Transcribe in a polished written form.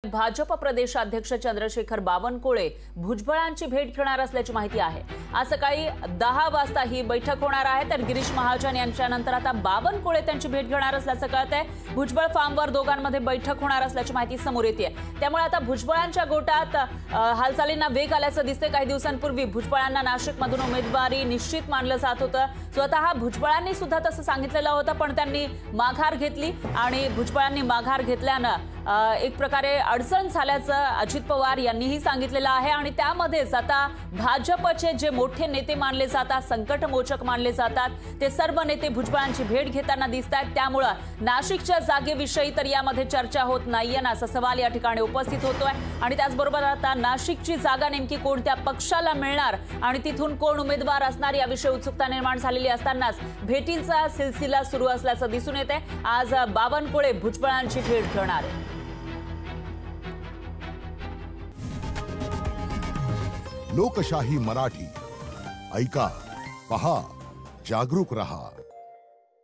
भाजप प्रदेशाध्यक्ष चंद्रशेखर बावनकुळे भुजबळांची भेट घेणार असल्याची माहिती आहे। आज सकाळी 10 वाजता ही बैठक होणार आहे, तर गिरीश महाजन यांच्यानंतर आता बावनकुळे त्यांची भेट घेणार असल्याचं कळतंय। भुजबळ फार्मवर दोघांमध्ये बैठक होणार असल्याची माहिती समोर येते। त्यामुळे आता भुजबळांच्या गोटात हालचालींना वेग आल्याचं दिसतंय। काही दिवसांपूर्वी भुजबळांना नाशिकमधून उमेदवारी निश्चित मानलं जात होतं। स्वतः भुजबळांनी सुद्धा तसं सांगितलेलं होतं, पण त्यांनी माघार घेतली आणि भुजबळांनी माघार घेतल्यानं एक प्रकारे अडचण झाल्याचं अजित पवार यांनीही सांगितलेलं आहे। आणि त्यामध्येच आता भाजपचे जे मोठे नेते मानले जातात, संकटमोचक मानले जातात, ते सर्व नेते भुजबळांची भेट घेताना दिसतात। त्यामुळे नाशिकच्या जागेविषयी तर यामध्ये चर्चा होत नाहीये ना, असा सवाल या ठिकाणी उपस्थित होतोय। आणि त्याचबरोबर आता नाशिकची जागा नेमकी कोणत्या पक्षाला मिळणार आणि तिथून कोण उमेदवार असणार याविषयी उत्सुकता निर्माण झालेली असतानाच भेटींचा सिलसिला सुरू असल्याचं दिसून येते। आज बावनकुळे भुजबळांची भेट घेणार आहे। लोकशाही मराठी ऐका, पहा, जागरूक रहा।